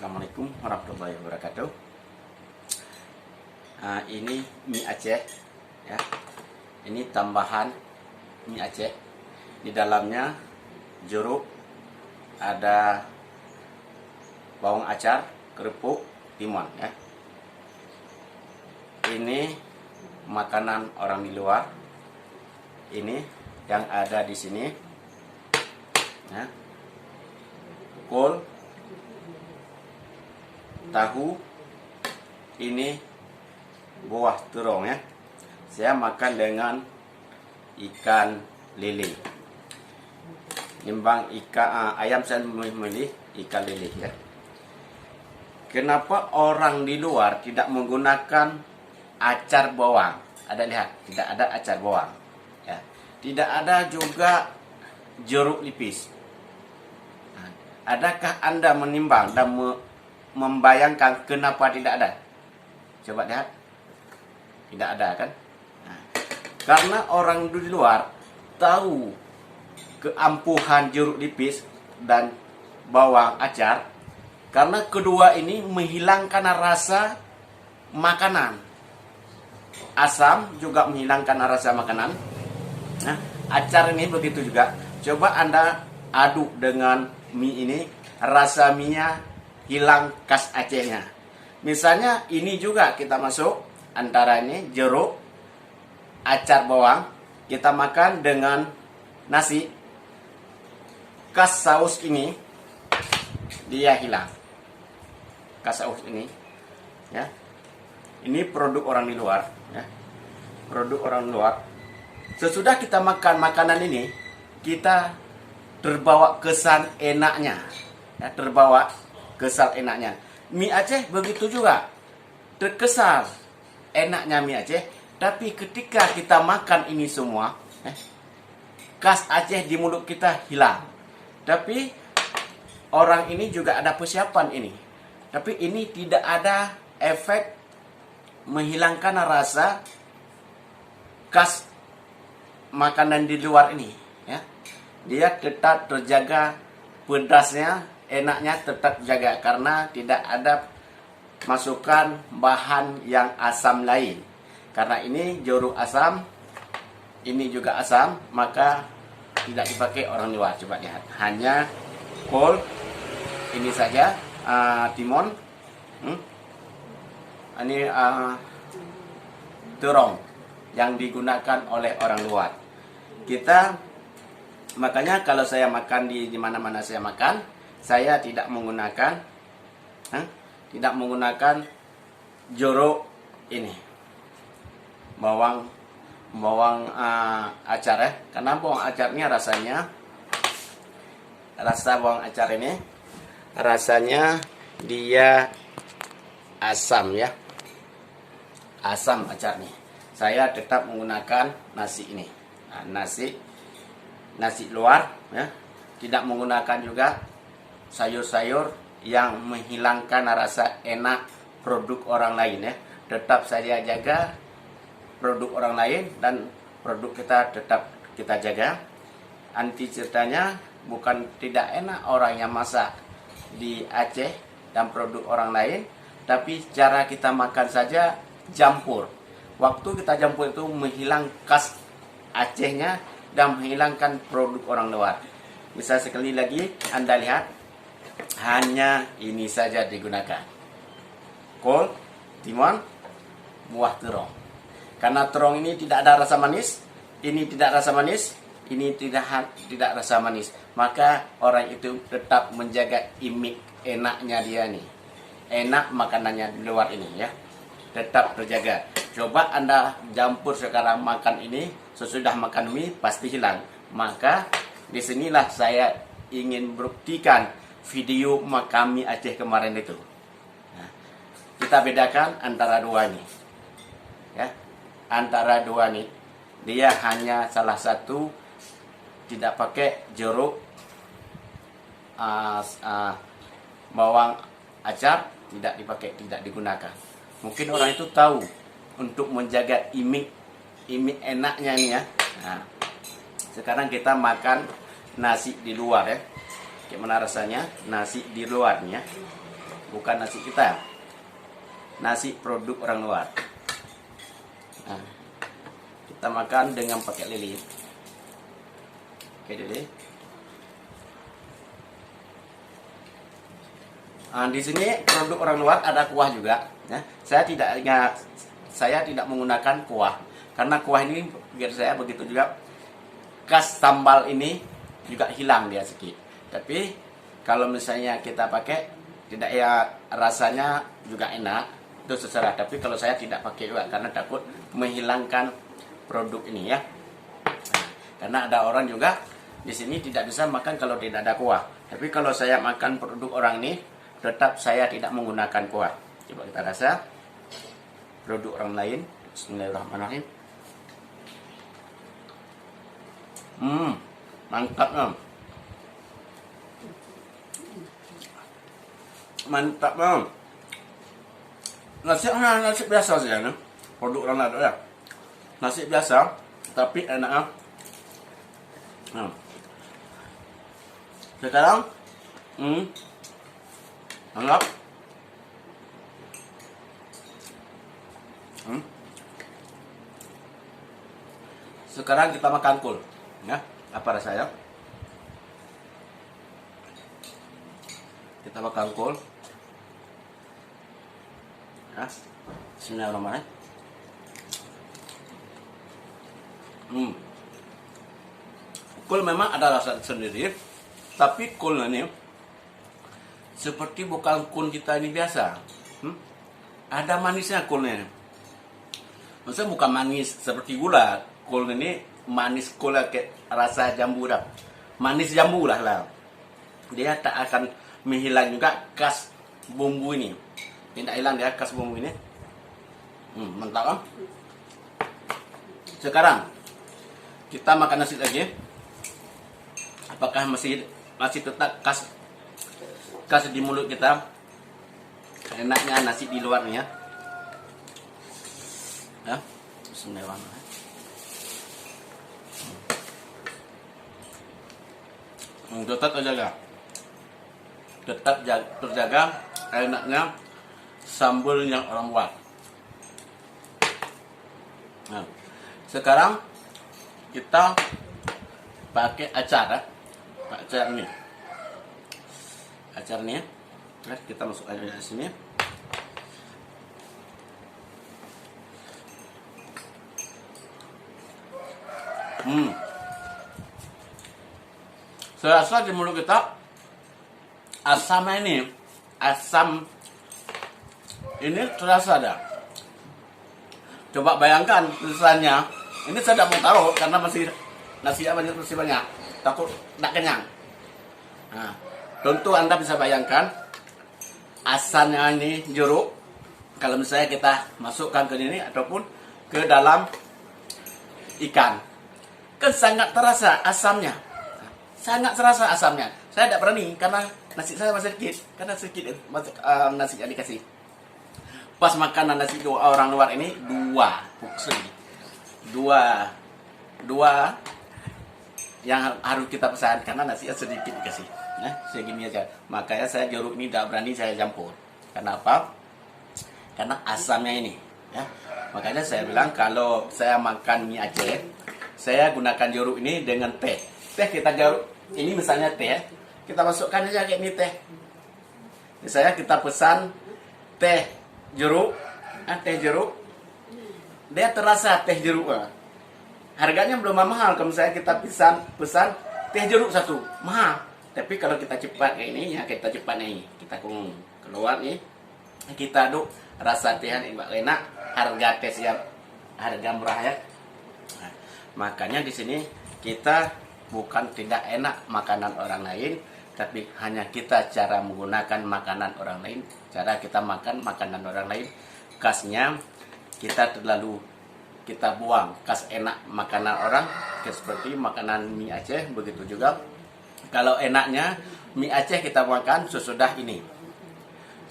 Assalamualaikum warahmatullahi wabarakatuh. Ini mie Aceh, ya. Ini tambahan mie Aceh. Di dalamnya jeruk, ada bawang acar, kerupuk, timun, ya. Ini makanan orang di luar. Ini yang ada di sini, ya. Kol, tahu, ini buah terong, ya. Saya makan dengan ikan lele. Nimbang ikan ayam saya memilih ikan lele, ya. Kenapa orang di luar tidak menggunakan acar bawang? Ada lihat, tidak ada acar bawang, ya. Tidak ada juga jeruk nipis. Adakah Anda menimbang dan membayangkan kenapa tidak ada? Coba lihat. Tidak ada, kan? Karena orang di luar tahu keampuhan jeruk nipis dan bawang acar, karena kedua ini menghilangkan rasa makanan. Asam juga menghilangkan rasa makanan. Nah, acar ini begitu juga. Coba Anda aduk dengan mie ini, rasa mie-nya hilang khas Acehnya. Misalnya ini juga kita masuk antara ini jeruk, acar bawang, kita makan dengan nasi, khas saus ini dia hilang. Khas saus ini, ya. Ini produk orang di luar, ya. Produk orang luar. Sesudah kita makan makanan ini, kita terbawa kesan enaknya, ya, terbawa kesal enaknya. Mie Aceh begitu juga, terkesal enaknya mie Aceh. Tapi ketika kita makan ini semua, khas Aceh di mulut kita hilang. Tapi orang ini juga ada persiapan ini. Tapi ini tidak ada efek menghilangkan rasa khas makanan di luar ini, ya. Dia tetap terjaga pedasnya, enaknya tetap jaga karena tidak ada masukan bahan yang asam lain. Karena ini jeruk asam, ini juga asam, maka tidak dipakai orang luar. Coba lihat, hanya kol ini saja, timun, ini terong yang digunakan oleh orang luar. Makanya kalau saya makan di mana-mana saya makan, saya tidak menggunakan jeruk ini, bawang acar, ya. Karena bawang acarnya rasa bawang acar ini rasanya dia asam, ya. Asam acarnya. Saya tetap menggunakan nasi ini. Nasi luar, ya. Tidak menggunakan juga sayur-sayur yang menghilangkan rasa enak produk orang lain, ya. Tetap saya jaga produk orang lain dan produk kita tetap kita jaga. Anti ceritanya bukan tidak enak orang yang masak di Aceh dan produk orang lain, tapi cara kita makan saja campur. Waktu kita campur itu menghilang khas Acehnya dan menghilangkan produk orang luar. Bisa sekali lagi Anda lihat, hanya ini saja digunakan. Kol, timun, buah terong. Karena terong ini tidak ada rasa manis, ini tidak rasa manis, ini tidak rasa manis. Maka orang itu tetap menjaga image enaknya dia nih. Enak makanannya di luar ini, ya. Tetap terjaga. Coba Anda campur sekarang makan ini, sesudah makan mie pasti hilang. Maka disinilah saya ingin buktikan video makan mie Aceh kemarin itu. Nah, kita bedakan antara dua ini, ya. Antara dua ini, dia hanya salah satu tidak pakai jeruk, bawang acar tidak dipakai, tidak digunakan. Mungkin orang itu tahu untuk menjaga image enaknya nih, ya. Nah, sekarang kita makan nasi di luar, ya. Gimana rasanya nasi di luarnya? bukan nasi kita. Nasi produk orang luar. Nah, kita makan dengan pakai lili. Oke, lili. Nah, di sini produk orang luar ada kuah juga. Ya. Saya tidak menggunakan kuah karena kuah ini biar saya begitu juga khas sambal ini juga hilang dia sedikit. Tapi kalau misalnya kita pakai tidak ya rasanya juga enak itu seserah. Tapi kalau saya tidak pakai juga karena takut menghilangkan produk ini ya. Nah, karena ada orang juga di sini tidak bisa makan kalau tidak ada kuah. Tapi kalau saya makan produk orang ini tetap saya tidak menggunakan kuah. Coba kita rasa produk orang lain. Bismillahirrahmanirrahim. Mantap ya. Mantap ya. Nasi biasa saja ya. Produk orang lain ya. Nasi biasa tapi enak. Sekarang anggap sekarang kita makan kol ya. Apa rasanya? Kita makan kol ya. Bismillahirrahmanirrahim. Kol memang ada rasa sendiri, tapi kol ini seperti bukan kol kita ini biasa. Ada manisnya kolnya. Maksudnya bukan manis seperti gula. Kol ini manis kol kayak rasa jambu dah. Manis jambu lah. Dia tak akan menghilang juga khas bumbu ini. Tidak hilang dia khas bumbu ini. Mantap kan? Sekarang kita makan nasi lagi. Apakah masih tetap khas di mulut kita? Enaknya nasi di luarnya. Ya, bismillahirrahmanirrahim. Tetap terjaga enaknya sambal yang orang buat. Nah, sekarang kita pakai acar ini. Acar ini ya, kita masuk aja di sini. Serasa di mulut kita asam ini terasa ada. Coba bayangkan rasanya. Ini saya tidak mau taruh karena masih banyak. Takut tidak kenyang. Nah, tentu Anda bisa bayangkan asamnya ini jeruk. Kalau misalnya kita masukkan ke sini ataupun ke dalam ikan, kan sangat terasa asamnya. Sangat terasa asamnya. Saya tidak berani karena nasi saya masih sedikit. Karena sedikit nasi yang dikasih. Pas makanan nasi orang luar ini dua yang harus kita pesan karena nasi sedikit dikasih. Nah, segini aja. Makanya saya jeruk ini tidak berani saya campur. Kenapa? Karena asamnya ini. Ya. Makanya saya bilang kalau saya makan mie Aceh, saya gunakan jeruk ini dengan teh. Teh kita jeruk ini misalnya teh, kita masukkan aja kayak ini teh. Misalnya kita pesan teh jeruk, dia terasa teh jeruk. Harganya belum mahal. Kalau misalnya kita pesan teh jeruk satu, mahal. Tapi kalau kita cepat kayak ini, ya kita cepat nih, kita keluar nih, kita aduk rasa teh yang enak, harga teh siap, harga murah ya. Nah, makanya di sini kita bukan tidak enak makanan orang lain, tapi hanya kita cara menggunakan makanan orang lain, cara kita makan makanan orang lain, khasnya kita buang khas enak makanan orang, seperti makanan mie Aceh begitu juga. Kalau enaknya mie Aceh kita makan sesudah ini,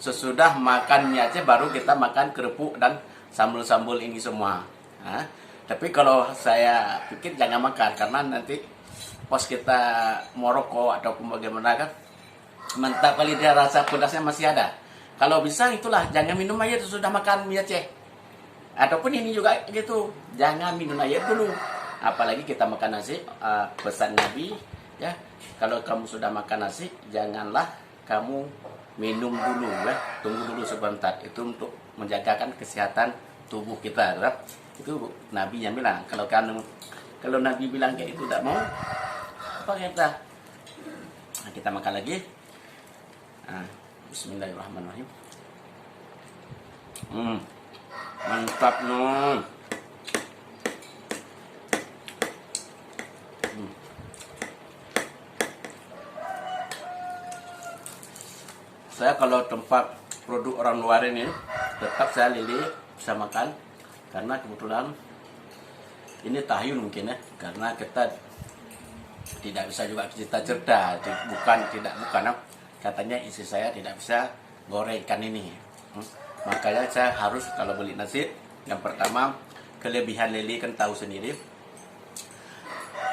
sesudah makan mie Aceh baru kita makan kerupuk dan sambal-sambal ini semua. Nah, tapi kalau saya pikir jangan makan karena nanti pas kita mau rokok ataupun bagaimana kan, mantap kali dia rasa pedasnya masih ada. Kalau bisa itulah, jangan minum air sudah makan mie Aceh. Ataupun ini juga gitu, jangan minum air dulu. Apalagi kita makan nasi, pesan Nabi ya, kalau kamu sudah makan nasi, janganlah kamu minum dulu ya, tunggu dulu sebentar. Itu untuk menjagakan kesehatan tubuh kita ya. Itu Nabi yang bilang. Kalau Nabi bilang kayak itu tidak mau, apa kita? Nah, kita makan lagi. Nah, Bismillahirrahmanirrahim. Mantap no. Saya kalau tempat produk orang luar ini tetap saya Lili bisa makan, karena kebetulan ini tahyul mungkin ya, karena kita tidak bisa juga kita cerdas, bukan katanya istri saya tidak bisa goreng ikan ini. Makanya saya harus kalau beli nasi, yang pertama kelebihan Lili kan tahu sendiri,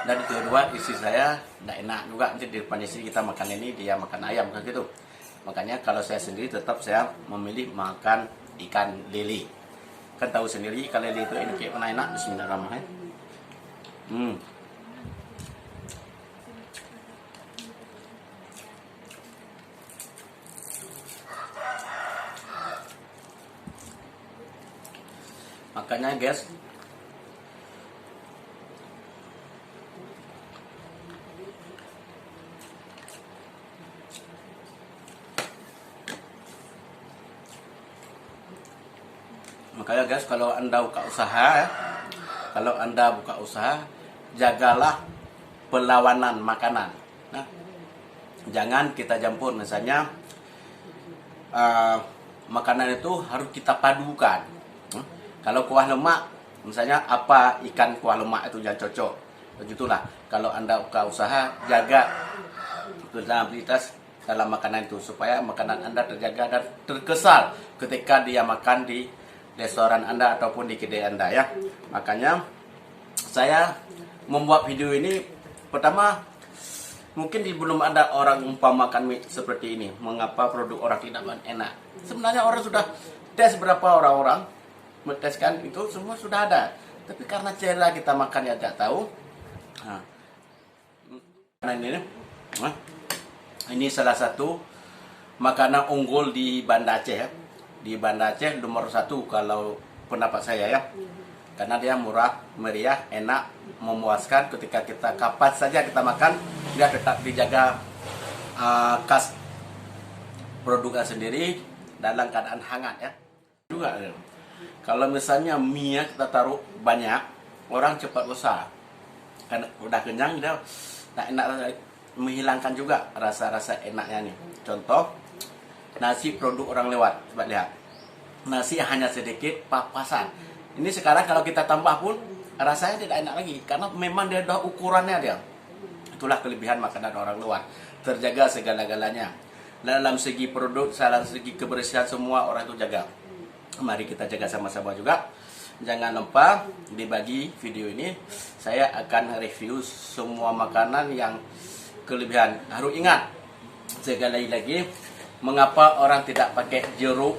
dan kedua istri saya tidak enak juga di depan istri kita makan ini, dia makan ayam kan gitu. Makanya kalau saya sendiri tetap saya memilih makan ikan lele. Kan tahu sendiri ikan lele itu ini kayak mana enak. Bismillahirrahmanirrahim. Makanya guys, kalau Anda buka usaha, jagalah perlawanan makanan. Nah, jangan kita campur. Misalnya makanan itu harus kita padukan. Kalau kuah lemak, misalnya apa ikan kuah lemak itu yang cocok. Begitulah. Kalau Anda buka usaha, jaga kualitas dalam makanan itu supaya makanan Anda terjaga dan terkesal ketika dia makan di restoran Anda ataupun di kedai Anda ya. Makanya saya membuat video ini pertama, mungkin belum ada orang umpamakan mie seperti ini. Mengapa produk orang tidak enak? Sebenarnya orang sudah tes, berapa orang menteskan itu semua sudah ada. Tapi karena cara kita makan ya tidak tahu. Nah, ini salah satu makanan unggul di Banda Aceh ya. Di Banda Aceh nomor 1 kalau pendapat saya ya, karena dia murah, meriah, enak, memuaskan. Ketika kita kapan saja kita makan, dia tetap dijaga khas produknya sendiri dalam keadaan hangat ya. Juga kalau misalnya mie kita taruh banyak, orang cepat bosan, karena udah kenyang dia tak enak, menghilangkan juga rasa-rasa enaknya nih. Contoh nasi produk orang lewat, coba lihat. Nasi hanya sedikit papasan. Ini sekarang kalau kita tambah pun rasanya tidak enak lagi, karena memang dia dah ukurannya dia. Itulah kelebihan makanan orang luar. Terjaga segala-galanya. Dalam segi produk, dalam segi kebersihan semua orang itu jaga. Mari kita jaga sama-sama juga. Jangan lupa dibagi video ini. Saya akan review semua makanan yang kelebihan. Harus ingat sekali lagi, mengapa orang tidak pakai jeruk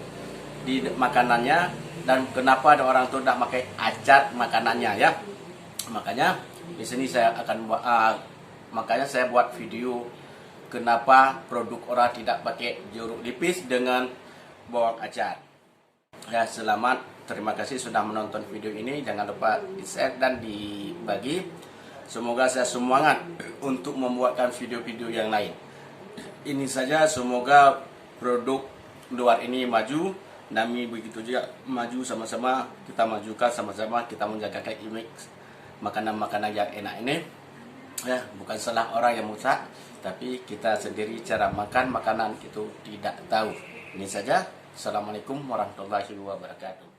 di makanannya, dan kenapa ada orang tuh tidak pakai acar makanannya ya. Makanya di sini saya akan makanya saya buat video kenapa produk orang tidak pakai jeruk nipis dengan bawang acar. Ya, selamat, terima kasih sudah menonton video ini. Jangan lupa di-share dan dibagi. Semoga saya semangat untuk membuatkan video-video yang lain. Ini saja, semoga produk luar ini maju, Nami begitu juga maju, sama-sama kita majukan, sama-sama kita menjaga image makanan-makanan yang enak ini ya. Bukan salah orang yang masak, tapi kita sendiri cara makan makanan itu tidak tahu. Ini saja. Assalamualaikum warahmatullahi wabarakatuh.